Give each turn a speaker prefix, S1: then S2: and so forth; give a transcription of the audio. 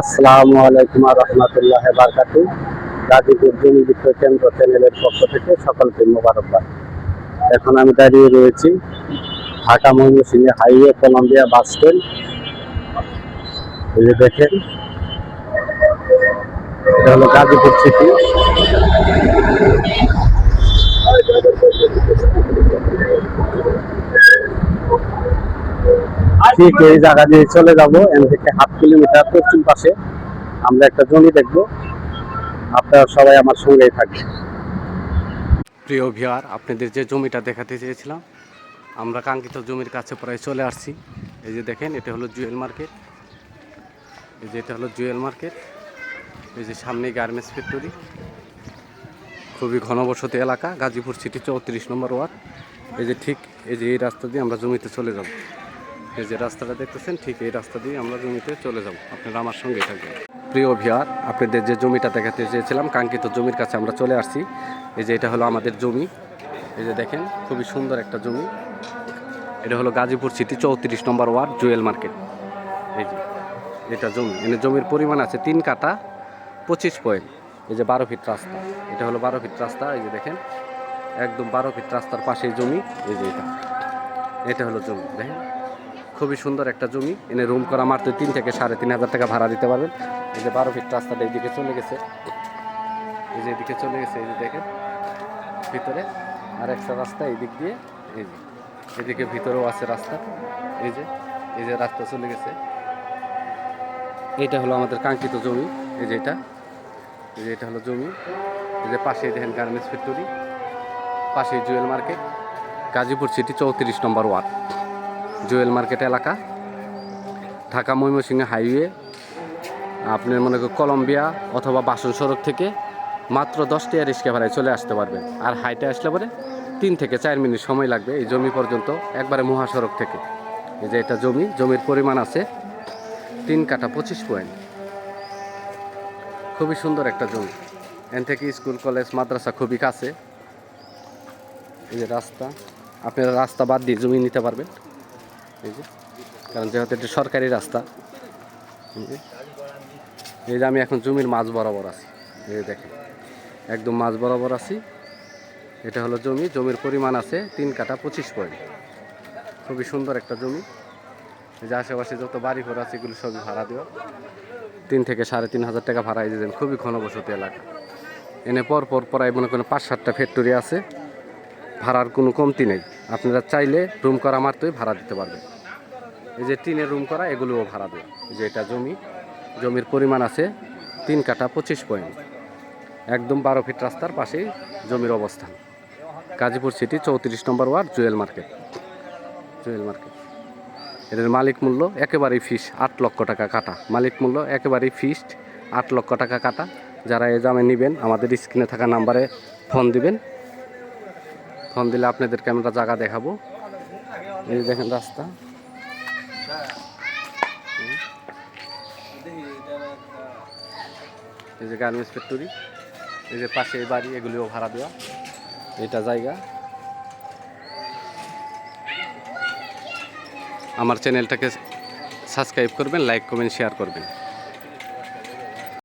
S1: আসসালামু আলাইকুম রহমতুল্লাহ বারকাতু। গাজীপুর জমি বিক্রয় কেন্দ্র চ্যানেলের পক্ষ থেকে সকলকে মোবারকবাদ। এখন আমি দাঁড়িয়ে রয়েছি Dhaka Mymensingh highway Colombia bus stand. এই যে দেখেন, এটা হলো গাজীপুর সিটি। ঠিক এই জায়গা দিয়ে চলে যাবো। এখান থেকে 1/2 কিলোমিটার পশ্চিম পাশে আমরা একটা জমি দেখবো। আপনারা সবাই আমার সঙ্গেই থাকবেন।
S2: প্রিয় ভিউয়ার, আপনাদের যে জমিটা দেখাতে চেয়েছিলাম, আমরা কাঙ্ক্ষিত জমির কাছে প্রায় চলে আসছি। এই যে দেখেন, এটা হলো জুয়েল মার্কেট। এই যে এটা হলো জুয়েল মার্কেট। এই যে সামনে গার্মেন্টস ফ্যাক্টরি। খুবই ঘনবসতি এলাকা, গাজীপুর সিটি 34 নম্বর ওয়ার্ড। এই যে ঠিক এই যে এই রাস্তা দিয়ে আমরা জমিতে চলে যাব। এই যে রাস্তাটা দেখতেছেন, ঠিক এই রাস্তা দিয়ে আমরা জমিতে চলে যাব। আপনারা আমার সঙ্গেই থাকবেন। প্রিয় ভিউয়ার, আপনাদের যে জমিটা দেখাতে চেয়েছিলাম, কাঙ্ক্ষিত জমির কাছে আমরা চলে আসছি। এই যে এটা হলো আমাদের জমি। এই যে দেখেন, খুবই সুন্দর একটা জমি। এটা হলো গাজীপুর সিটি 34 নম্বর ওয়ার্ড, জুয়েল মার্কেট। এই যে এটা জমি, এখানে জমির পরিমাণ আছে 3 কাঠা 25 পয়েন্ট। এই যে 12 ফিট রাস্তা, এটা হলো 12 ফিট রাস্তা। এই যে দেখেন, একদম 12 ফিট রাস্তার পাশেই জমি। এই যে এটা হলো জমি। দেখেন, খুবই সুন্দর একটা জমি। এনে রুম করা মাত্র 3 থেকে 3,500 টাকা ভাড়া দিতে পারবেন। এই যে 12 ফিট রাস্তাটা এইদিকে চলে গেছে। এই যে এদিকে চলে গেছে। এই যে দেখেন ভিতরে আর একটা রাস্তা এই দিক দিয়ে। এই যে এদিকে ভিতরেও আছে রাস্তা। এই যে রাস্তা চলে গেছে। এইটা হলো আমাদের কাঙ্ক্ষিত জমি। এই যে এটা হলো জমি। এই যে পাশে দেখেন গার্মেন্টস ফ্যাক্টরি, পাশে জুয়েল মার্কেট, গাজীপুর সিটি 34 নম্বর ওয়ার্ড, জুয়েল মার্কেট এলাকা, ঢাকা ময়মনসিংহ হাইওয়ে। আপনার মনে করেন কলম্বিয়া অথবা বাসন সড়ক থেকে মাত্র 10 টাকা রিক্সা ভাড়ায় চলে আসতে পারবেন। আর হাইটে আসলে পরে 3 থেকে 4 মিনিট সময় লাগবে এই জমি পর্যন্ত, একবারে মহাসড়ক থেকে। এই যে এটা জমির পরিমাণ আছে 3 কাঠা 25 পয়েন্ট। খুবই সুন্দর একটা জমি। এখান থেকে স্কুল কলেজ মাদ্রাসা খুবই কাছে। এই যে রাস্তা, আপনারা রাস্তা বাদ দিয়ে জমি নিতে পারবেন। এই যে, কারণ যেহেতু এটা সরকারি রাস্তা। এই যে আমি এখন জমির মাঝ বরাবর আছি। এই যে দেখেন, একদম মাঝ বরাবর আছি। এটা হলো জমির পরিমাণ আছে 3 কাঠা 25 পয়েন্ট। খুবই সুন্দর একটা জমি। এই যে আশেপাশে যত বাড়ি ঘর আছে এগুলো সবই ভাড়া দেওয়া। 3 থেকে 3,500 টাকা ভাড়া। এই যে খুবই ঘনবসতি এলাকা। এনে পরপর প্রায় মনে করেন 5-7টা ফ্যাক্টরি আছে। ভাড়ার কোনো কমতি নেই। আপনারা চাইলে রুম করা মাত্রই ভাড়া দিতে পারবেন। এই যে টিনের রুম করা, এগুলোও ভাড়া দেওয়া। এই যে এটা জমির পরিমাণ আছে 3 কাঠা 25 পয়েন্ট। একদম 12 ফিট রাস্তার পাশেই জমির অবস্থান। গাজীপুর সিটি 34 নম্বর ওয়ার্ড, জুয়েল মার্কেট। এদের মালিক মূল্য একেবারেই ফিস 8 লক্ষ টাকা কাটা। মালিক মূল্য একেবারেই ফিক্সড 8 লক্ষ টাকা কাটা। যারা এই দামে নেবেন আমাদের স্ক্রিনে থাকা নাম্বারে ফোন দিবেন। ফোন দিলে আপনাদেরকে আমরা জায়গা দেখাবো। এই দেখেন রাস্তা। এই যে গার্মেন্টস ফ্যাক্টরি, এই যে পাশে বাড়ি, এগুলিও ভাড়া দেওয়া। এটা জায়গা। আমার চ্যানেলটাকে সাবস্ক্রাইব করবেন, লাইক কমেন্ট শেয়ার করবেন।